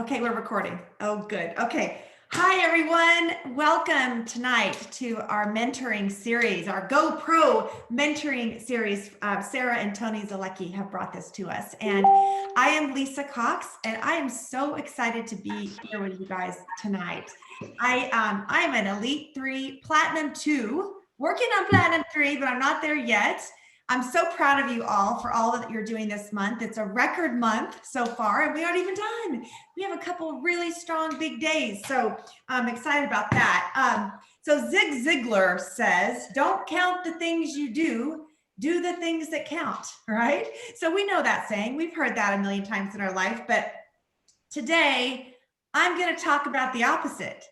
Okay, we're recording. Oh, good. Okay. Hi, everyone. Welcome tonight to our mentoring series, our GoPro mentoring series. Sarah and Tony Zolecki have brought this to us. And I am Lisa Cox, and I am so excited to be here with you guys tonight. I am an Elite 3, Platinum 2, working on Platinum 3, but I'm not there yet. I'm so proud of you all for all that you're doing this month. It's a record month so far, and we aren't even done. We have a couple of really strong big days. So I'm excited about that. So Zig Ziglar says, don't count the things you do the things that count, right? So we know that saying. We've heard that a million times in our life, but today I'm going to talk about the opposite.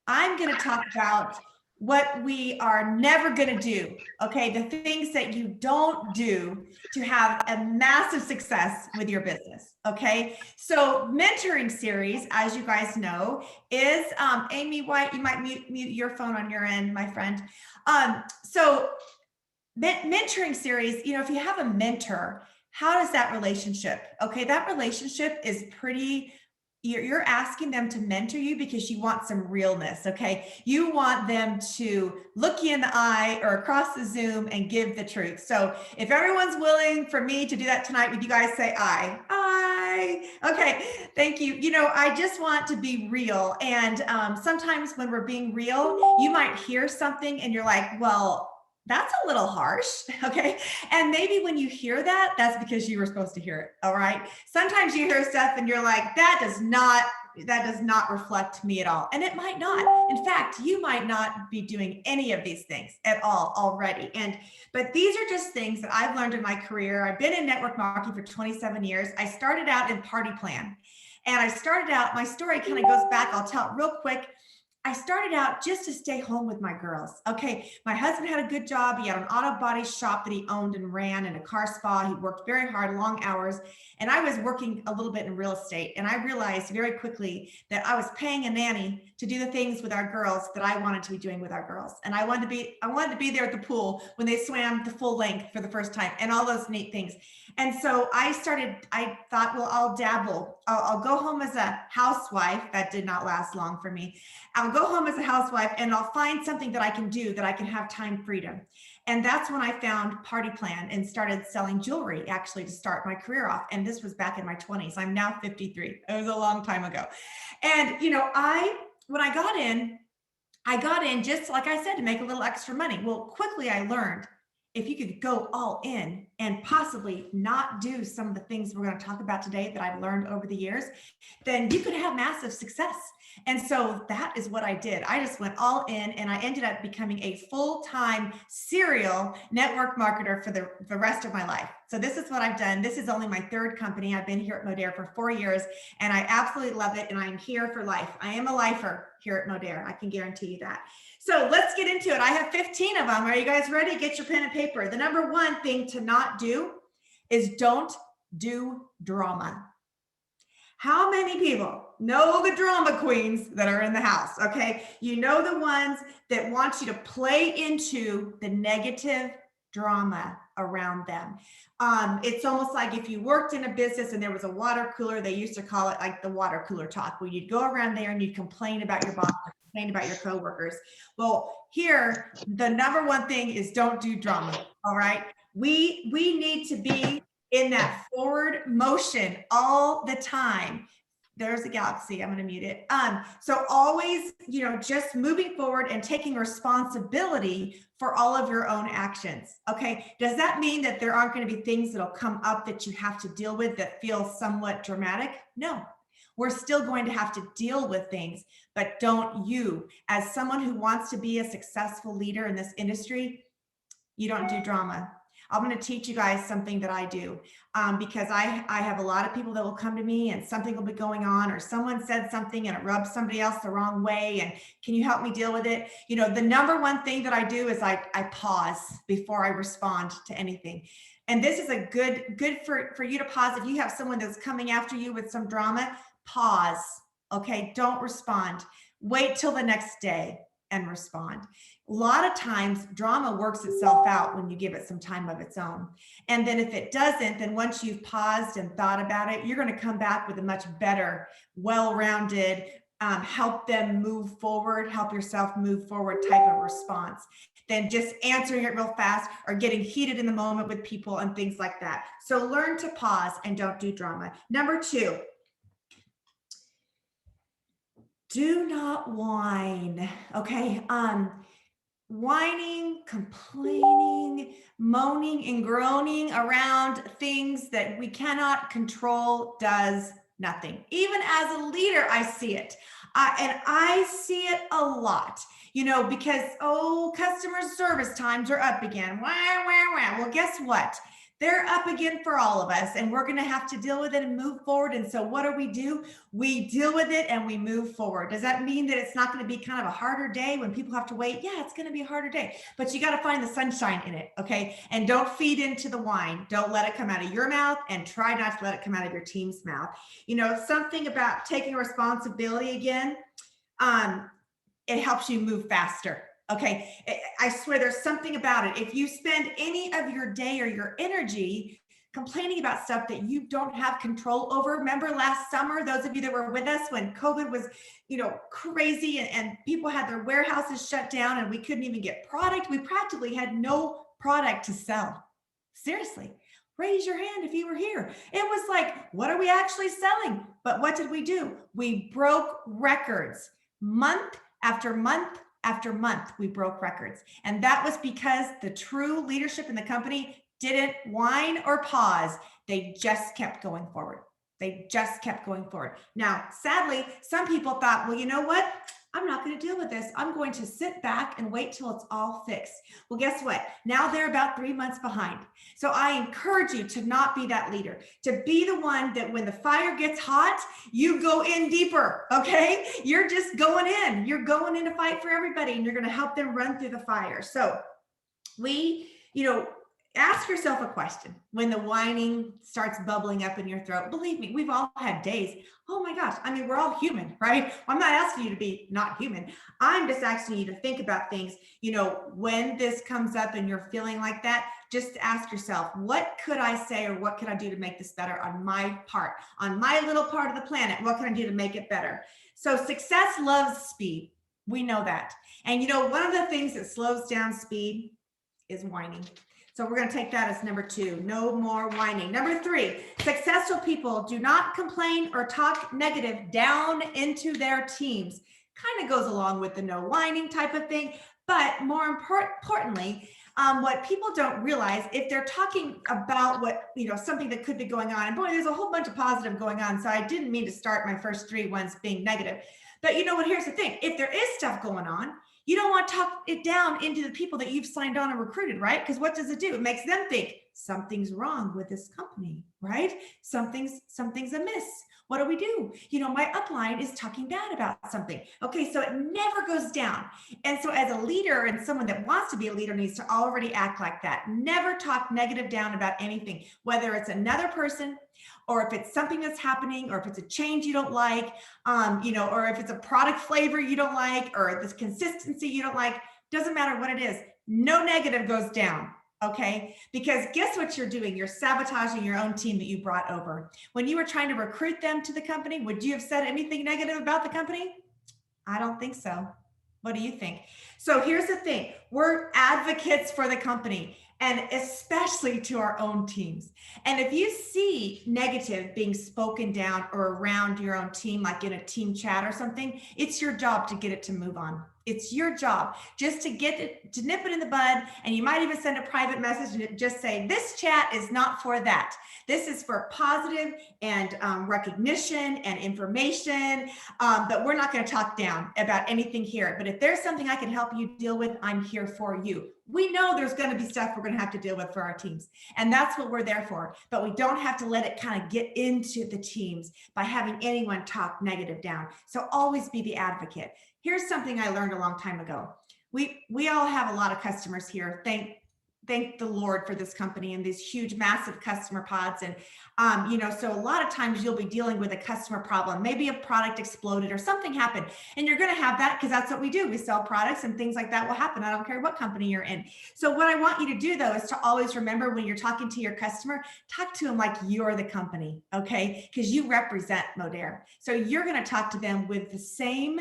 I'm going to talk about what we are never going to do, okay? The things that you don't do to have a massive success with your business, okay? So mentoring series, as you guys know, is, Amy White, you might mute your phone on your end, my friend. So mentoring series, you know, if you have a mentor, how does that relationship, okay? That relationship is pretty, you're asking them to mentor you because you want some realness, okay? You want them to look you in the eye or across the Zoom and give the truth. So if everyone's willing for me to do that tonight, would you guys say aye? Aye. Okay, thank you. You know, I just want to be real. And sometimes when we're being real, you might hear something and you're like, well, that's a little harsh, okay? And maybe when you hear that, that's because you were supposed to hear it, all right? Sometimes you hear stuff and you're like, that does not reflect me at all. And it might not. In fact, you might not be doing any of these things at all already. But these are just things that I've learned in my career. I've been in network marketing for 27 years. I started out in Party Plan. And I started out, my story kind of goes back, I'll tell it real quick. I started out just to stay home with my girls. Okay, my husband had a good job. He had an auto body shop that he owned and ran and a car spa. He worked very hard, long hours. And I was working a little bit in real estate. And I realized very quickly that I was paying a nanny to do the things with our girls that I wanted to be doing with our girls. And I wanted to be there at the pool when they swam the full length for the first time and all those neat things. And so I thought, well, I'll dabble. I'll go home as a housewife. That did not last long for me. I'll go home as a housewife and I'll find something that I can do that I can have time freedom. And that's when I found Party Plan and started selling jewelry actually to start my career off. And this was back in my 20s. I'm now 53. It was a long time ago. And, you know, when I got in just like I said, to make a little extra money. Well, quickly I learned if you could go all in and possibly not do some of the things we're going to talk about today that I've learned over the years, then you could have massive success. And so that is what I did. I just went all in and I ended up becoming a full-time serial network marketer for the rest of my life. So this is what I've done. This is only my third company. I've been here at Modere for 4 years and I absolutely love it. And I'm here for life. I am a lifer here at Modere. I can guarantee you that. So let's get into it. I have 15 of them. Are you guys ready? Get your pen and paper. The number one thing to not do is don't do drama. How many people know the drama queens that are in the house? Okay. You know, the ones that want you to play into the negative drama around them. It's almost like if you worked in a business and there was a water cooler, they used to call it like the water cooler talk, where you'd go around there and you'd complain about your boss, complain about your coworkers. Well, here, the number one thing is don't do drama. All right. We need to be in that forward motion all the time. There's a galaxy. I'm going to mute it. So always, you know, just moving forward and taking responsibility for all of your own actions. Okay. Does that mean that there aren't going to be things that'll come up that you have to deal with that feel somewhat dramatic? No. We're still going to have to deal with things, but don't you, as someone who wants to be a successful leader in this industry, you don't do drama. I'm going to teach you guys something that I do because I have a lot of people that will come to me and something will be going on, or someone said something and it rubs somebody else the wrong way. And can you help me deal with it? You know, the number one thing that I do is I pause before I respond to anything. And this is a good for you to pause. If you have someone that's coming after you with some drama, pause. Okay. Don't respond. Wait till the next day. and respond. A lot of times drama works itself out when you give it some time of its own. And then if it doesn't, then once you've paused and thought about it, you're going to come back with a much better, well-rounded, help them move forward, help yourself move forward type of response than just answering it real fast or getting heated in the moment with people and things like that. So learn to pause and don't do drama. Number 2, do not whine. Okay. Whining, complaining, moaning and groaning around things that we cannot control does nothing. Even as a leader, I see it. And I see it a lot, because, customer service times are up again. Wah, wah, wah. Well, guess what? They're up again for all of us, and we're going to have to deal with it and move forward. And so what do? We deal with it and we move forward. Does that mean that it's not going to be kind of a harder day when people have to wait? Yeah, it's going to be a harder day, but you got to find the sunshine in it. Okay. And don't feed into the whine. Don't let it come out of your mouth, and try not to let it come out of your team's mouth. Something about taking responsibility again, it helps you move faster. Okay. I swear there's something about it. If you spend any of your day or your energy complaining about stuff that you don't have control over. Remember last summer, those of you that were with us when COVID was, crazy, and people had their warehouses shut down and we couldn't even get product. We practically had no product to sell. Seriously. Raise your hand if you were here. It was like, what are we actually selling? But what did we do? We broke records. Month after month after month, we broke records. And that was because the true leadership in the company didn't whine or pause. They just kept going forward. Now, sadly, some people thought, well, you know what? I'm not going to deal with this. I'm going to sit back and wait till it's all fixed. Well, guess what? Now they're about 3 months behind. So I encourage you to not be that leader, to be the one that when the fire gets hot, you go in deeper, okay? You're just going in. You're going in to fight for everybody, and you're going to help them run through the fire. So ask yourself a question when the whining starts bubbling up in your throat. Believe me, we've all had days. Oh my gosh. I mean, we're all human, right? I'm not asking you to be not human. I'm just asking you to think about things, when this comes up and you're feeling like that, just ask yourself, what could I say or what could I do to make this better on my part, on my little part of the planet? What can I do to make it better? So success loves speed. We know that. And one of the things that slows down speed is whining. So we're going to take that as number 2, no more whining. Number 3, successful people do not complain or talk negative down into their teams. Kind of goes along with the no whining type of thing, but more importantly, what people don't realize, if they're talking about something that could be going on, and boy, there's a whole bunch of positive going on. So I didn't mean to start my first 3 ones being negative, but here's the thing. If there is stuff going on, you don't want to talk it down into the people that you've signed on and recruited, right? Because what does it do? It makes them think something's wrong with this company, right? Something's amiss. What do? My upline is talking bad about something. Okay, so it never goes down. And so as a leader and someone that wants to be a leader needs to already act like that. Never talk negative down about anything, whether it's another person, or if it's something that's happening, or if it's a change you don't like, or if it's a product flavor you don't like, or this consistency you don't like, doesn't matter what it is. No negative goes down. Okay, because guess what you're doing? You're sabotaging your own team that you brought over. When you were trying to recruit them to the company, would you have said anything negative about the company? I don't think so. What do you think? So here's the thing. We're advocates for the company, and especially to our own teams. And if you see negative being spoken down or around your own team, like in a team chat or something, it's your job to get it to move on. It's your job just to get it, to nip it in the bud. And you might even send a private message and just say, this chat is not for that. This is for positive and recognition and information, but we're not going to talk down about anything here. But if there's something I can help you deal with, I'm here for you. We know there's going to be stuff we're going to have to deal with for our teams, and that's what we're there for. But we don't have to let it kind of get into the teams by having anyone talk negative down. So always be the advocate. Here's something I learned a long time ago. We all have a lot of customers here. Thank thank the Lord for this company and these huge, massive customer pods. And, so a lot of times you'll be dealing with a customer problem. Maybe a product exploded or something happened, and you're going to have that because that's what we do. We sell products and things like that will happen. I don't care what company you're in. So what I want you to do though, is to always remember when you're talking to your customer, talk to them like you're the company. Okay. Because you represent Modere. So you're going to talk to them with the same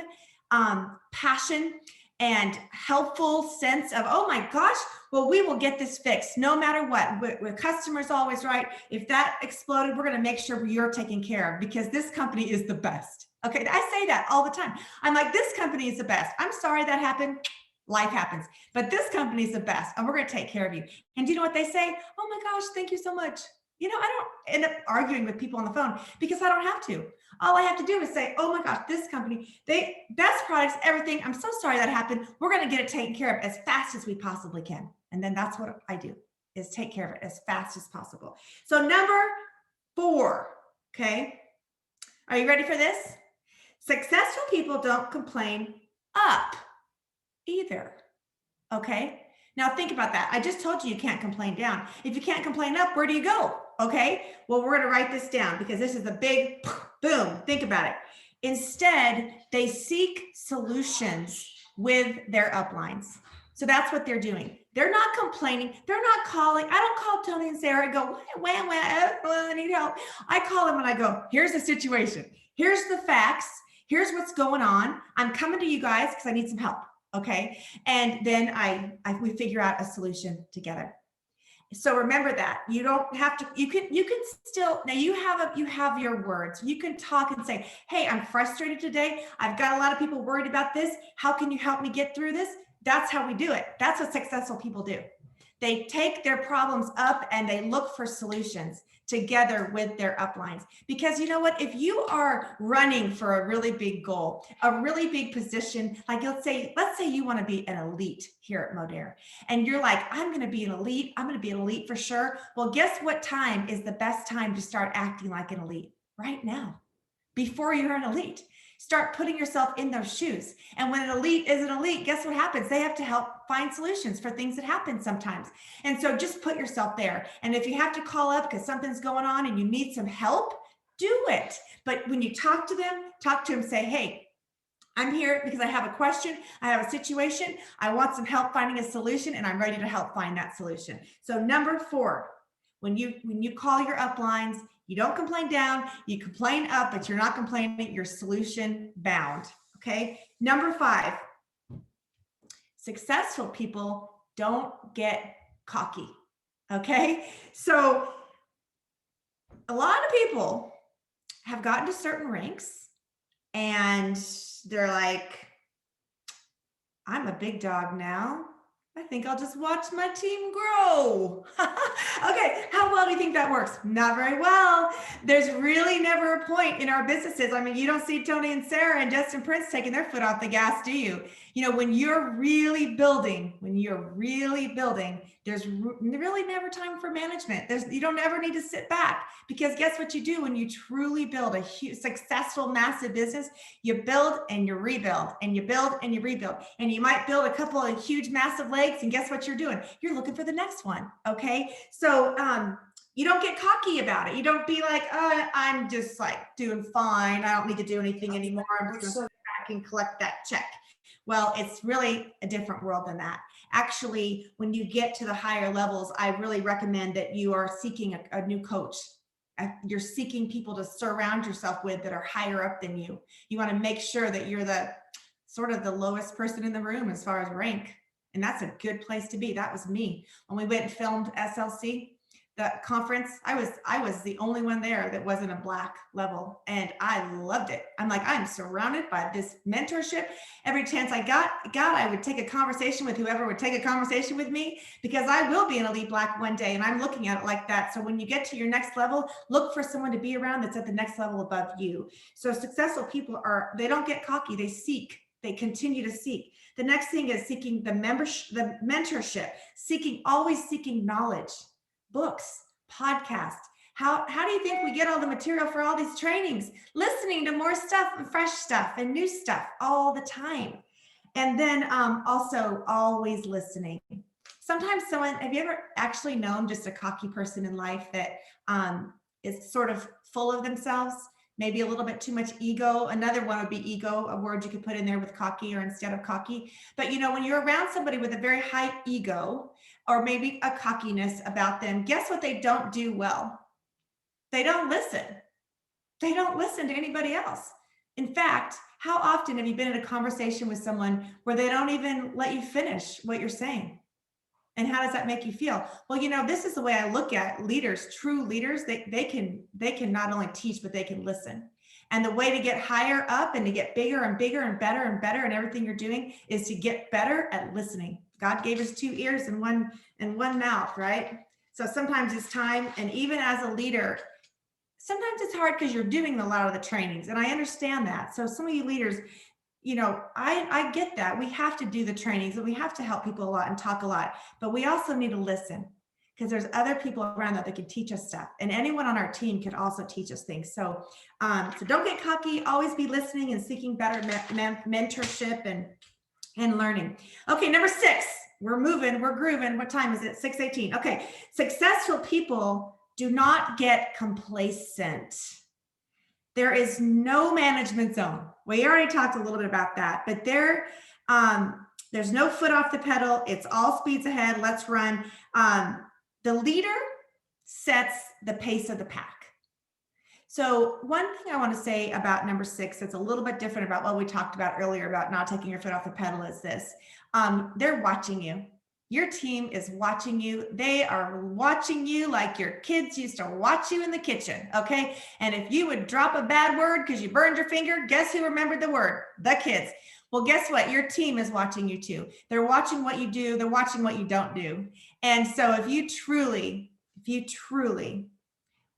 passion and helpful sense of, oh my gosh, well, we will get this fixed no matter what. With customers always right. If that exploded, we're going to make sure you're taken care of because this company is the best. Okay. I say that all the time. I'm like, this company is the best. I'm sorry that happened. Life happens, but this company is the best and we're going to take care of you. And do you know what they say? Oh my gosh, thank you so much. I don't end up arguing with people on the phone because I don't have to. All I have to do is say, oh my gosh, this company, they best products, everything. I'm so sorry that happened. We're going to get it taken care of as fast as we possibly can. And then that's what I do, is take care of it as fast as possible. So number 4, okay. Are you ready for this? Successful people don't complain up either. Okay. Now think about that. I just told you can't complain down. If you can't complain up, where do you go? Okay. Well, we're going to write this down because this is a big boom. Think about it. Instead, they seek solutions with their uplines. So that's what they're doing. They're not complaining. They're not calling. I don't call Tony and Sarah and go, wham, I need help. I call them and I go, here's the situation. Here's the facts. Here's what's going on. I'm coming to you guys because I need some help. Okay. And then we figure out a solution together. So remember that you don't have to, you can still, now you have your words. You can talk and say, hey, I'm frustrated today. I've got a lot of people worried about this. How can you help me get through this? That's how we do it. That's what successful people do. They take their problems up and they look for solutions together with their uplines. Because you know what, if you are running for a really big goal, a really big position, like let's say you want to be an elite here at Modere, and you're like, I'm going to be an elite for sure. Well, guess what time is the best time to start acting like an elite? Right now, before you're an elite. Start putting yourself in those shoes. And when an elite is an elite, guess what happens? They have to help find solutions for things that happen sometimes. And so just put yourself there. And if you have to call up because something's going on and you need some help, do it. But when you talk to them, say, hey, I'm here because I have a question. I have a situation. I want some help finding a solution and I'm ready to help find that solution. So number 4, when you call your uplines, you don't complain down, you complain up, but you're not complaining, you're solution bound. Okay. Number 5, successful people don't get cocky. Okay. So a lot of people have gotten to certain ranks and they're like, I'm a big dog now. I think I'll just watch my team grow. Okay, how well do you think that works? Not very well. There's really never a point in our businesses. I mean, you don't see Tony and Sarah and Justin Prince taking their foot off the gas, do you? When you're really building, there's really never time for management. You don't ever need to sit back, because guess what you do when you truly build a huge, successful, massive business? You build and you rebuild, and you build and you rebuild, and you might build a couple of huge, massive legs, and guess what you're doing? You're looking for the next one. Okay, so you don't get cocky about it. You don't be like, oh, I'm just like doing fine. I don't need to do anything anymore. I'm just going to sit back and collect that check. Well, it's really a different world than that. Actually, when you get to the higher levels, I really recommend that you are seeking a new coach. You're seeking people to surround yourself with that are higher up than you. You want to make sure that you're the sort of the lowest person in the room as far as rank. And that's a good place to be. That was me. When we went and filmed SLC, the conference, I was the only one there that wasn't a black level, and I loved it. I'm like, I'm surrounded by this mentorship. Every chance I got, I would take a conversation with whoever would take a conversation with me, because I will be an elite black one day, and I'm looking at it like that. So when you get to your next level, look for someone to be around that's at the next level above you. So successful people they don't get cocky, they seek. They continue to seek. The next thing is seeking the mentorship, always seeking knowledge. Books, podcasts. How do you think we get all the material for all these trainings? Listening to more stuff and fresh stuff and new stuff all the time. And then also always listening. sometimes someone, have you ever actually known just a cocky person in life that is sort of full of themselves? Maybe a little bit too much ego. Another one would be ego, a word you could put in there with cocky or instead of cocky. But when you're around somebody with a very high ego or maybe a cockiness about them, guess what they don't do well? They don't listen. They don't listen to anybody else. In fact, how often have you been in a conversation with someone where they don't even let you finish what you're saying? And how does that make you feel? Well, this is the way I look at leaders, true leaders. They can not only teach, but they can listen. And the way to get higher up and to get bigger and bigger and better in everything you're doing is to get better at listening. God gave us 2 ears and one mouth, right? So sometimes it's time, and even as a leader, sometimes it's hard because you're doing a lot of the trainings, and I understand that. So some of you leaders, I get that. We have to do the trainings and we have to help people a lot and talk a lot, but we also need to listen because there's other people around that can teach us stuff, and anyone on our team can also teach us things. So don't get cocky, always be listening and seeking better mentorship and learning. Okay, number 6, we're moving, we're grooving. What time is it? 6:18. Okay, successful people do not get complacent. There is no management zone. We already talked a little bit about that, but there's no foot off the pedal. It's all speeds ahead. Let's run. The leader sets the pace of the pack. So one thing I want to say about number 6 that's a little bit different about what we talked about earlier about not taking your foot off the pedal is this. They're watching you. Your team is watching you. They are watching you like your kids used to watch you in the kitchen, okay? And if you would drop a bad word because you burned your finger, guess who remembered the word? The kids. Well, guess what? Your team is watching you too. They're watching what you do. They're watching what you don't do. And so if you truly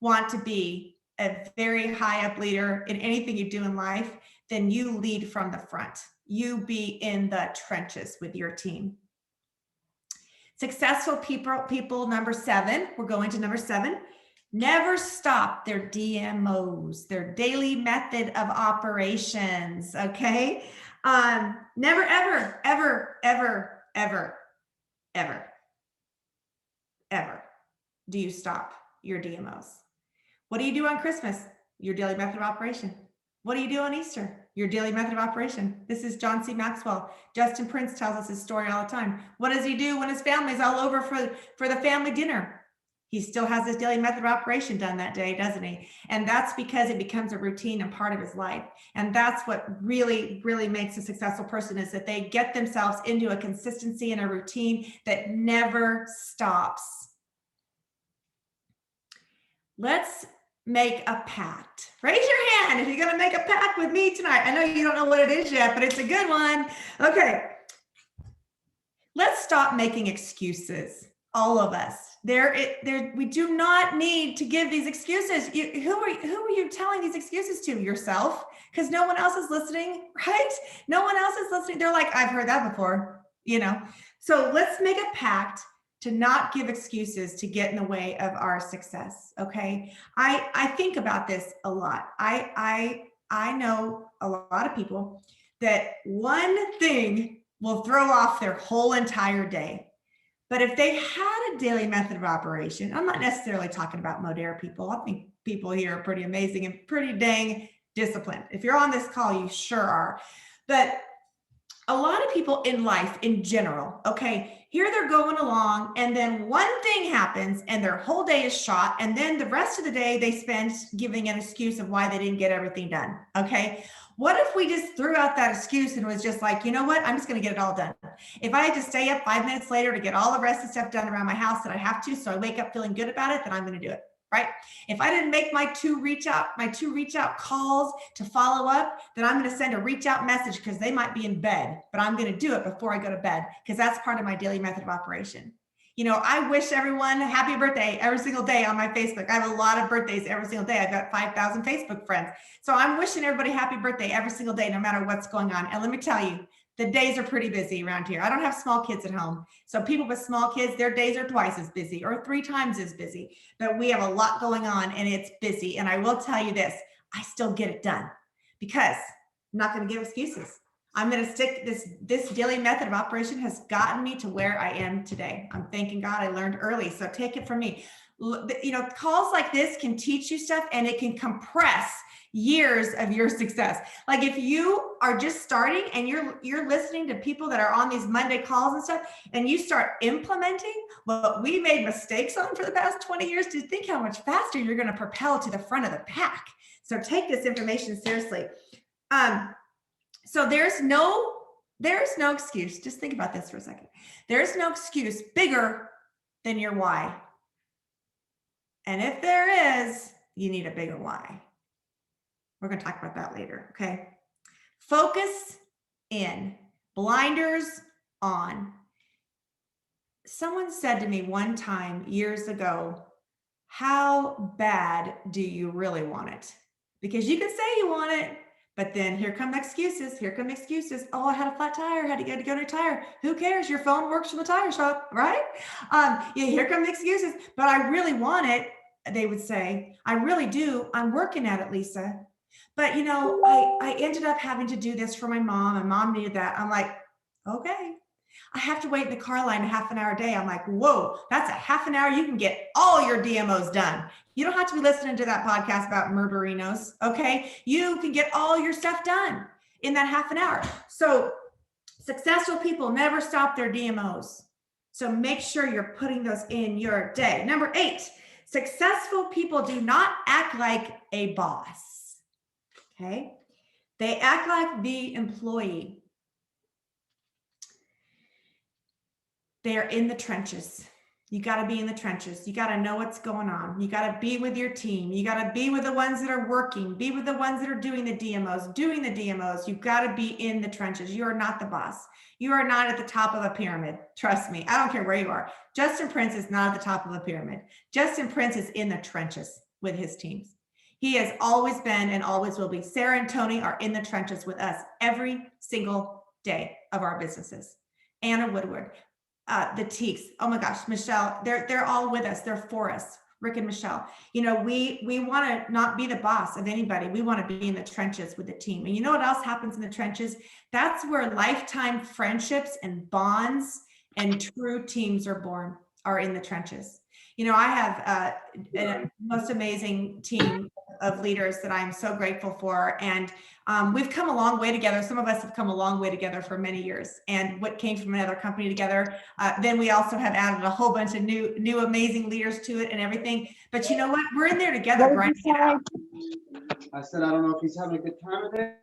want to be a very high up leader in anything you do in life, then you lead from the front. You be in the trenches with your team. Successful people, number 7, we're going to number 7, never stop their DMOs, their daily method of operations, okay? Never, ever do you stop your DMOs. What do you do on Christmas? Your daily method of operation. What do you do on Easter? Your daily method of operation. This is John C. Maxwell. Justin Prince tells us his story all the time. What does he do when his family's all over for the family dinner? He still has his daily method of operation done that day, doesn't he? And that's because it becomes a routine and part of his life. And that's what really, really makes a successful person, is that they get themselves into a consistency and a routine that never stops. Let's make a pact. Raise your hand if you're going to make a pact with me tonight. I know you don't know what it is yet, but it's a good one. Okay. Let's stop making excuses. All of us. We do not need to give these excuses. Who are you telling these excuses to? Yourself? Because no one else is listening, right? No one else is listening. They're like, I've heard that before, So let's make a pact to not give excuses to get in the way of our success. Okay. I think about this a lot. I know a lot of people that one thing will throw off their whole entire day. But if they had a daily method of operation, I'm not necessarily talking about Modere people. I think people here are pretty amazing and pretty dang disciplined. If you're on this call, you sure are. But a lot of people in life in general, okay, here they're going along and then one thing happens and their whole day is shot. And then the rest of the day they spend giving an excuse of why they didn't get everything done. Okay. What if we just threw out that excuse and was just like, you know what? I'm just going to get it all done. If I had to stay up 5 minutes later to get all the rest of the stuff done around my house that I have to, so I wake up feeling good about it, then I'm going to do it. Right? If I didn't make my two reach out calls to follow up, then I'm going to send a reach out message because they might be in bed, but I'm going to do it before I go to bed because that's part of my daily method of operation. I wish everyone happy birthday every single day on my Facebook. I have a lot of birthdays every single day. I've got 5,000 Facebook friends. So I'm wishing everybody happy birthday every single day, no matter what's going on. And let me tell you, the days are pretty busy around here. I don't have small kids at home. So people with small kids, their days are twice as busy or 3 times as busy. But we have a lot going on and it's busy. And I will tell you this, I still get it done because I'm not going to give excuses. I'm going to stick this daily method of operation has gotten me to where I am today. I'm thanking God I learned early. So take it from me. You know, calls like this can teach you stuff, and it can compress years of your success. Like if you are just starting and you're listening to people that are on these Monday calls and stuff, and you start implementing what we made mistakes on for the past 20 years, to think how much faster you're going to propel to the front of the pack. So take this information seriously. So there's no excuse. Just think about this for a second. There's no excuse bigger than your why. And if there is, you need a bigger why. We're going to talk about that later. Okay. Focus in, blinders on. Someone said to me one time years ago, how bad do you really want it? Because you can say you want it, but then here come excuses. Here come excuses. Oh, I had a flat tire. Had to go to a tire. Who cares? Your phone works from the tire shop, right? Yeah, here come the excuses. But I really want it. They would say, I really do. I'm working at it, Lisa. But you know, I ended up having to do this for my mom. My mom needed that. I'm like, okay. I have to wait in the car line a half an hour a day. I'm like, whoa, that's a half an hour. You can get all your DMOs done. You don't have to be listening to that podcast about murderinos. Okay. You can get all your stuff done in that half an hour. So successful people never stop their DMOs. So make sure you're putting those in your day. Number 8, successful people do not act like a boss. Okay. They act like the employee. They are in the trenches. You got to be in the trenches. You got to know what's going on. You got to be with your team. You got to be with the ones that are working, be with the ones that are doing the DMOs. You've got to be in the trenches. You are not the boss. You are not at the top of a pyramid. Trust me. I don't care where you are. Justin Prince is not at the top of the pyramid. Justin Prince is in the trenches with his teams. He has always been and always will be. Sarah and Tony are in the trenches with us every single day of our businesses. Anna Woodward, the Teeks. Oh my gosh, Michelle, they're all with us. They're for us. Rick and Michelle. You know, we want to not be the boss of anybody. We want to be in the trenches with the team. And you know what else happens in the trenches? That's where lifetime friendships and bonds and true teams are born, are in the trenches. You know, I have a most amazing team of leaders that I'm so grateful for. And we've come a long way together. Some of us have come a long way together for many years, and what came from another company together. Then we also have added a whole bunch of new amazing leaders to it and everything. But you know what? We're in there together. Grinding it out. I said, I don't know if he's having a good time with it.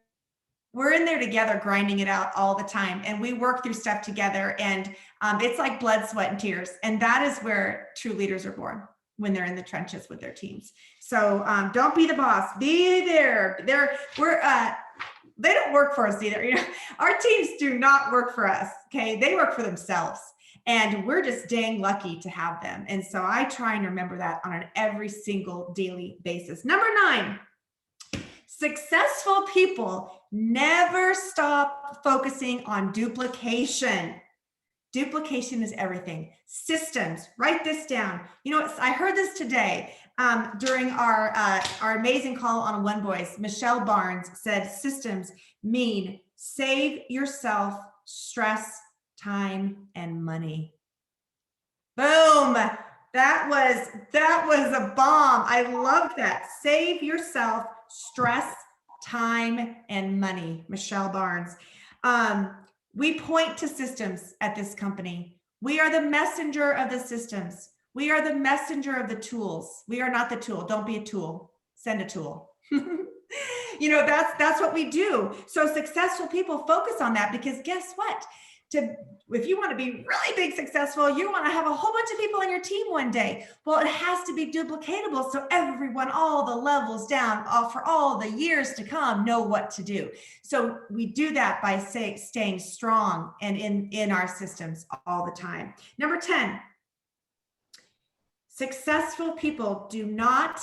We're in there together, grinding it out all the time. And we work through stuff together. And it's like blood, sweat, and tears. And that is where true leaders are born, when they're in the trenches with their teams. So don't be the boss. Be there. They don't work for us either. You know, our teams do not work for us. Okay, they work for themselves, and we're just dang lucky to have them. And so I try and remember that on an every single daily basis. Number 9. Successful people never stop focusing on duplication. Duplication is everything. Systems, write this down. You know, I heard this today during our amazing call on One Voice. Michelle Barnes said systems mean save yourself stress, time, and money. Boom. That was a bomb. I love that. Save yourself stress, time, and money. Michelle Barnes. We point to systems at this company. We are the messenger of the systems. We are the messenger of the tools. We are not the tool. Don't be a tool. Send a tool. You know, that's what we do. So successful people focus on that, because guess what? If you want to be really big successful, you want to have a whole bunch of people on your team one day. Well, it has to be duplicatable, so everyone, all the levels down, for all the years to come, know what to do. So we do that by staying strong and in our systems all the time. Number 10, successful people do not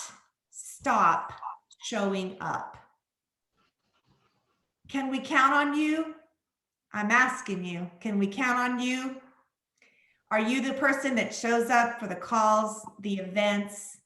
stop showing up. Can we count on you? I'm asking you, can we count on you? Are you the person that shows up for the calls, the events?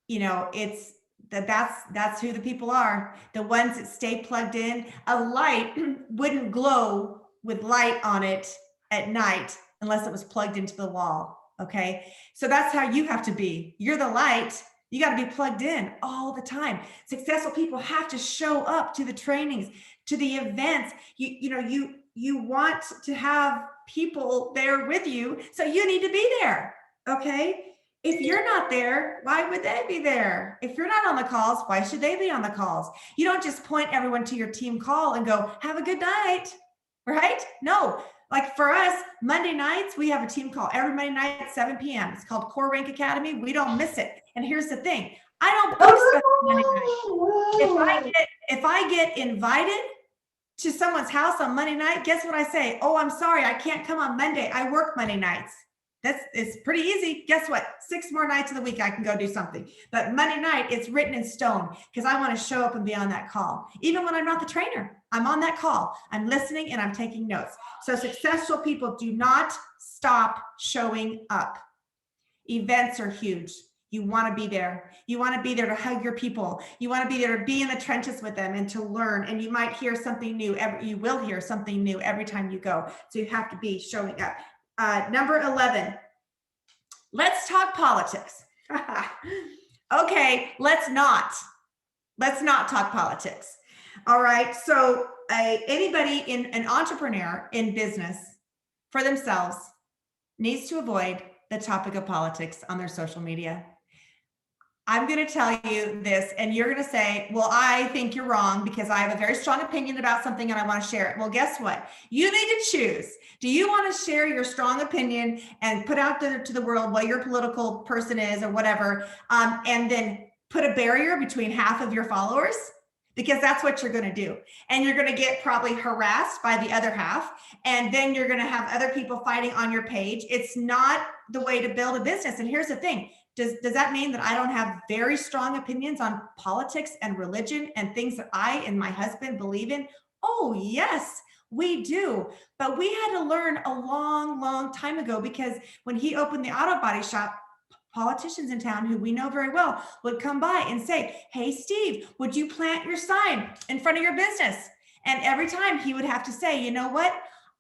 You know, it's That's who the people are. The ones that stay plugged in. A light wouldn't glow with light on it at night unless it was plugged into the wall. Okay. So that's how you have to be. You're the light. You got to be plugged in all the time. Successful people have to show up to the trainings, to the events. You want to have people there with you, so you need to be there. Okay. If you're not there, why would they be there? If you're not on the calls, why should they be on the calls? You don't just point everyone to your team call and go, have a good night, right? No, like for us, Monday nights, we have a team call every Monday night at 7 p.m. It's called Core Rank Academy. We don't miss it. And here's the thing. I don't book stuff Monday night. If I get invited to someone's house on Monday night, guess what I say? Oh, I'm sorry, I can't come on Monday. I work Monday nights. It's pretty easy. Guess what? 6 more nights of the week I can go do something. But Monday night, it's written in stone because I want to show up and be on that call. Even when I'm not the trainer, I'm on that call. I'm listening and I'm taking notes. So successful people do not stop showing up. Events are huge. You want to be there. You want to be there to hug your people. You want to be there to be in the trenches with them and to learn. And you might hear something new. You will hear something new every time you go. So you have to be showing up. Number 11, let's talk politics. Okay, let's not talk politics. All right, so anybody an entrepreneur in business for themselves needs to avoid the topic of politics on their social media. I'm going to tell you this, and you're going to say, well, I think you're wrong because I have a very strong opinion about something and I want to share it. Well, guess what? You need to choose. Do you want to share your strong opinion and put out there to the world what your political person is or whatever, and then put a barrier between half of your followers? Because that's what you're going to do. And you're going to get probably harassed by the other half. And then you're going to have other people fighting on your page. It's not the way to build a business. And here's the thing. Does that mean that I don't have very strong opinions on politics and religion and things that I and my husband believe in? Oh, yes, we do. But we had to learn a long, long time ago because when he opened the auto body shop, politicians in town who we know very well would come by and say, hey, Steve, would you plant your sign in front of your business? And every time he would have to say, you know what?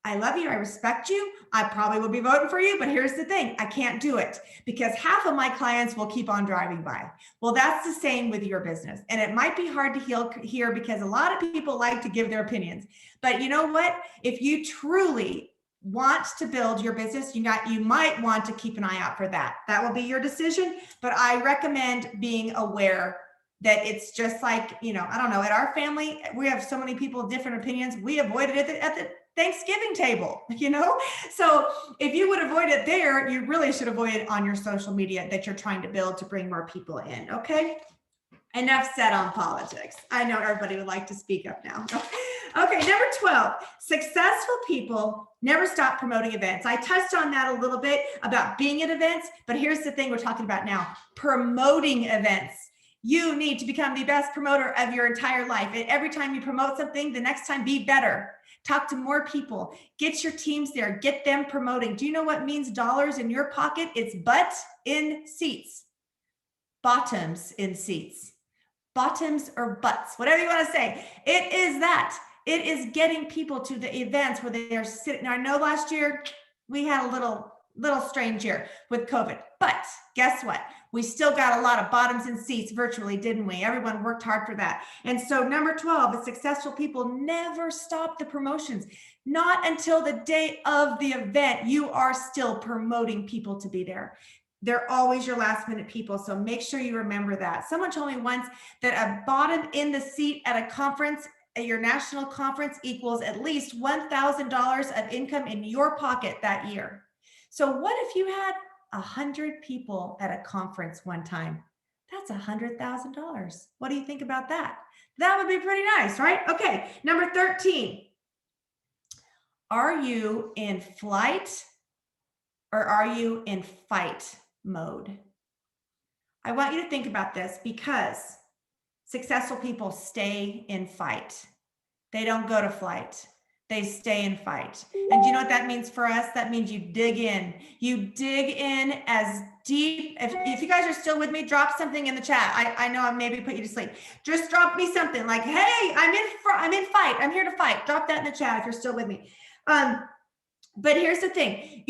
I love you. I respect you. I probably will be voting for you, but here's the thing. I can't do it because half of my clients will keep on driving by. Well, that's the same with your business. And it might be hard to hear because a lot of people like to give their opinions. But you know what? If you truly want to build your business, you might want to keep an eye out for that. That will be your decision. But I recommend being aware that it's just like, I don't know, at our family, we have so many people with different opinions. We avoid it at the Thanksgiving table, So if you would avoid it there, you really should avoid it on your social media that you're trying to build to bring more people in. Okay. Enough said on politics. I know everybody would like to speak up now. Okay. Number 12, successful people never stop promoting events. I touched on that a little bit about being at events, but here's the thing we're talking about now, promoting events. You need to become the best promoter of your entire life. And every time you promote something, the next time be better. Talk to more people. Get your teams there. Get them promoting. Do you know what means dollars in your pocket? It's butt in seats. Bottoms in seats. Bottoms or butts, whatever you want to say. It is that. It is getting people to the events where they are sitting. Now, I know last year we had a little strange year with COVID, but guess what? We still got a lot of bottoms in seats virtually, didn't we? Everyone worked hard for that. And so number 12 is successful people never stop the promotions. Not until the day of the event, you are still promoting people to be there. They're always your last minute people. So make sure you remember that. Someone told me once that a bottom in the seat at a conference, at your national conference, equals at least $1,000 of income in your pocket that year. So what if you had 100 people at a conference one time? That's $100,000. What do you think about that? That would be pretty nice, right? Okay, number 13. Are you in flight or are you in fight mode? I want you to think about this because successful people stay in fight. They don't go to flight. They stay in fight. And do you know what that means for us? That means you dig in. You dig in as deep, if you guys are still with me, drop something in the chat. I know I maybe put you to sleep. Just drop me something like, hey, I'm in fight. I'm here to fight. Drop that in the chat if you're still with me. But here's the thing,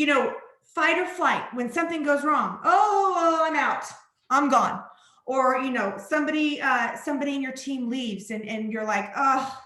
fight or flight. When something goes wrong, oh, I'm out. I'm gone. Or, somebody in your team leaves and you're like, oh,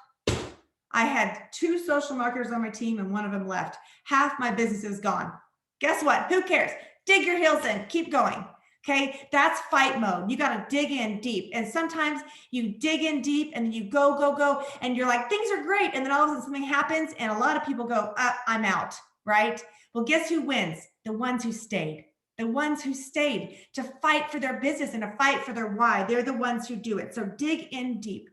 I had 2 social marketers on my team and one of them left. Half my business is gone. Guess what? Who cares? Dig your heels in, keep going. Okay, that's fight mode. You got to dig in deep. And sometimes you dig in deep and you go, and you're like, things are great. And then all of a sudden something happens and a lot of people go, I'm out, right? Well, guess who wins? The ones who stayed. The ones who stayed to fight for their business and to fight for their why. They're the ones who do it. So dig in deep,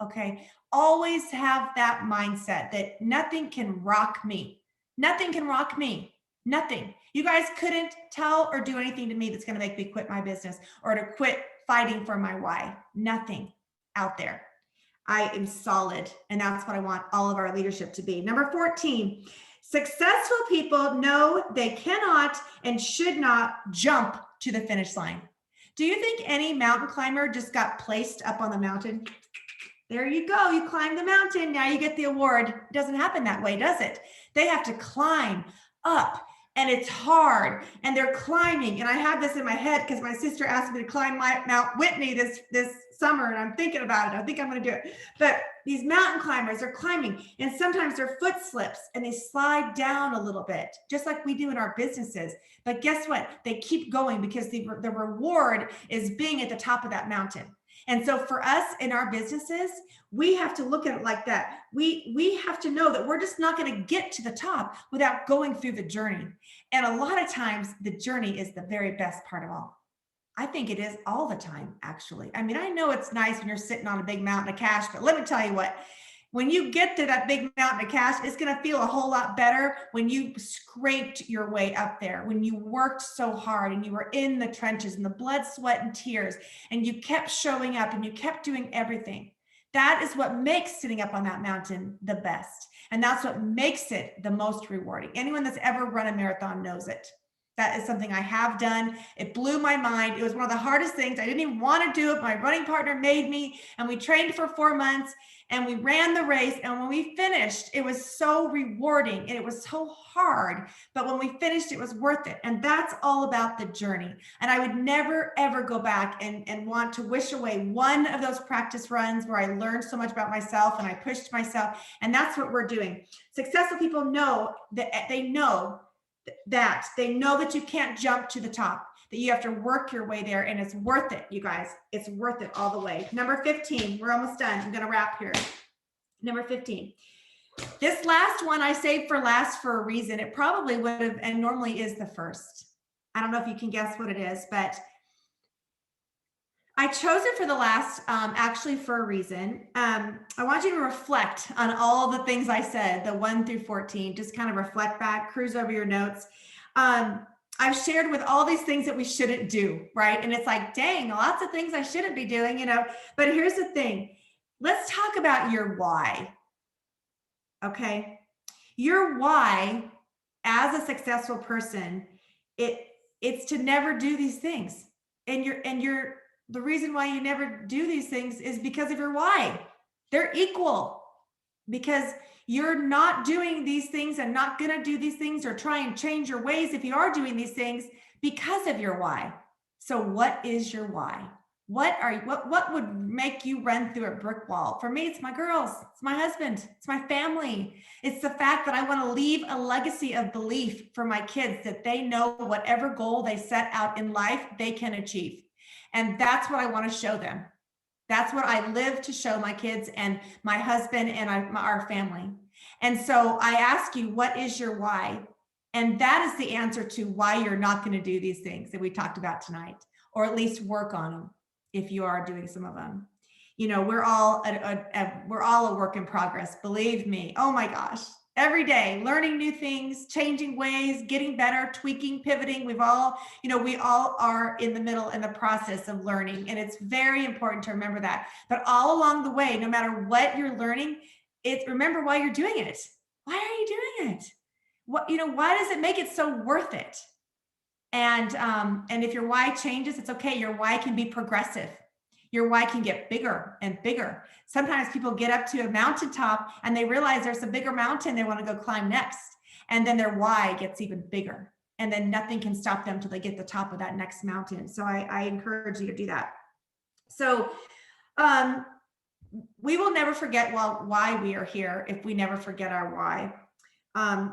okay? Always have that mindset that nothing can rock me. Nothing can rock me. Nothing. You guys couldn't tell or do anything to me that's going to make me quit my business or to quit fighting for my why. Nothing out there. I am solid, and that's what I want all of our leadership to be. Number 14, successful people know they cannot and should not jump to the finish line. Do you think any mountain climber just got placed up on the mountain? There you go. You climbed the mountain. Now you get the award. It doesn't happen that way, does it? They have to climb up, and it's hard, and they're climbing. And I have this in my head because my sister asked me to climb Mount Whitney this summer, and I'm thinking about it. I think I'm going to do it. But these mountain climbers are climbing, and sometimes their foot slips and they slide down a little bit, just like we do in our businesses. But guess what? They keep going because the reward is being at the top of that mountain. And so for us in our businesses, we have to look at it like that. We have to know that we're just not going to get to the top without going through the journey. And a lot of times the journey is the very best part of all. I think it is all the time, actually. I mean, I know it's nice when you're sitting on a big mountain of cash, but let me tell you what, when you get to that big mountain of cash, it's going to feel a whole lot better when you scraped your way up there, when you worked so hard and you were in the trenches and the blood, sweat, and tears, and you kept showing up and you kept doing everything. That is what makes sitting up on that mountain the best. And that's what makes it the most rewarding. Anyone that's ever run a marathon knows it. That is something I have done. It blew my mind. It was one of the hardest things. I didn't even want to do it. My running partner made me, and we trained for 4 months and we ran the race. And when we finished, it was so rewarding and it was so hard. But when we finished, it was worth it. And that's all about the journey. And I would never, ever go back and want to wish away one of those practice runs where I learned so much about myself and I pushed myself. And that's what we're doing. Successful people know that they know that you can't jump to the top, that you have to work your way there, and it's worth it, you guys. It's worth it all the way. Number 15, we're almost done. I'm going to wrap here. Number 15. This last one I saved for last for a reason. It probably would have, and normally is the first. I don't know if you can guess what it is, but I chose it for the last, actually for a reason. I want you to reflect on all the things I said, the 1 through 14, just kind of reflect back, cruise over your notes. I've shared with all these things that we shouldn't do, right? And it's like, dang, lots of things I shouldn't be doing, but here's the thing. Let's talk about your why, okay? Your why as a successful person, it's to never do these things. And the reason why you never do these things is because of your why. They're equal, because you're not doing these things and not going to do these things or try and change your ways if you are doing these things because of your why. So what is your why? What would make you run through a brick wall? For me, it's my girls, it's my husband, it's my family. It's the fact that I want to leave a legacy of belief for my kids, that they know whatever goal they set out in life, they can achieve. And that's what I want to show them. That's what I live to show my kids and my husband and our family. And so I ask you, what is your why? And that is the answer to why you're not going to do these things that we talked about tonight, or at least work on them if you are doing some of them. We're all a work in progress. Believe me. Oh my gosh. Every day, learning new things, changing ways, getting better, tweaking, pivoting. We all are in the middle in the process of learning. And it's very important to remember that. But all along the way, no matter what you're learning, remember why you're doing it. Why are you doing it? Why does it make it so worth it? And if your why changes, it's okay. Your why can be progressive. Your why can get bigger and bigger. Sometimes people get up to a mountaintop and they realize there's a bigger mountain they want to go climb next. And then their why gets even bigger. And then nothing can stop them till they get to the top of that next mountain. So I encourage you to do that. So we will never forget why we are here if we never forget our why.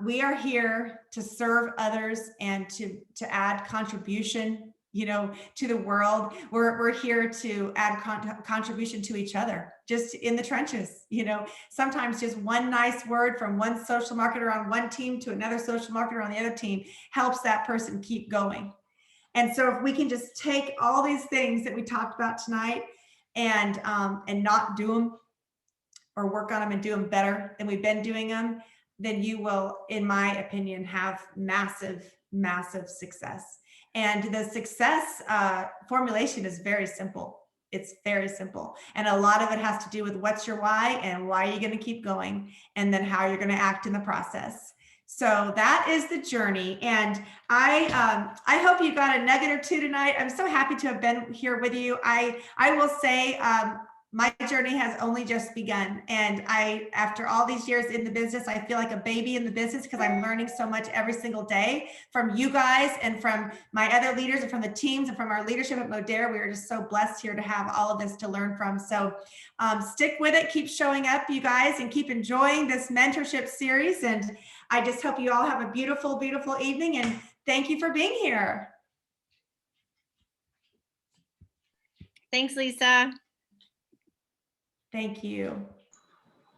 We are here to serve others and to add contribution, to the world. We're here to add contribution to each other, just in the trenches. Sometimes just one nice word from one social marketer on one team to another social marketer on the other team helps that person keep going. And so if we can just take all these things that we talked about tonight and not do them, or work on them and do them better than we've been doing them, then you will, in my opinion, have massive, massive success. And the success formulation is very simple. It's very simple. And a lot of it has to do with what's your why and why you're going to keep going, and then how you're going to act in the process. So that is the journey. And I hope you got a nugget or two tonight. I'm so happy to have been here with you. I will say, my journey has only just begun. And after all these years in the business, I feel like a baby in the business because I'm learning so much every single day from you guys and from my other leaders and from the teams and from our leadership at Modere. We are just so blessed here to have all of this to learn from. So stick with it, keep showing up, you guys, and keep enjoying this mentorship series. And I just hope you all have a beautiful, beautiful evening. And thank you for being here. Thanks, Lisa. Thank you.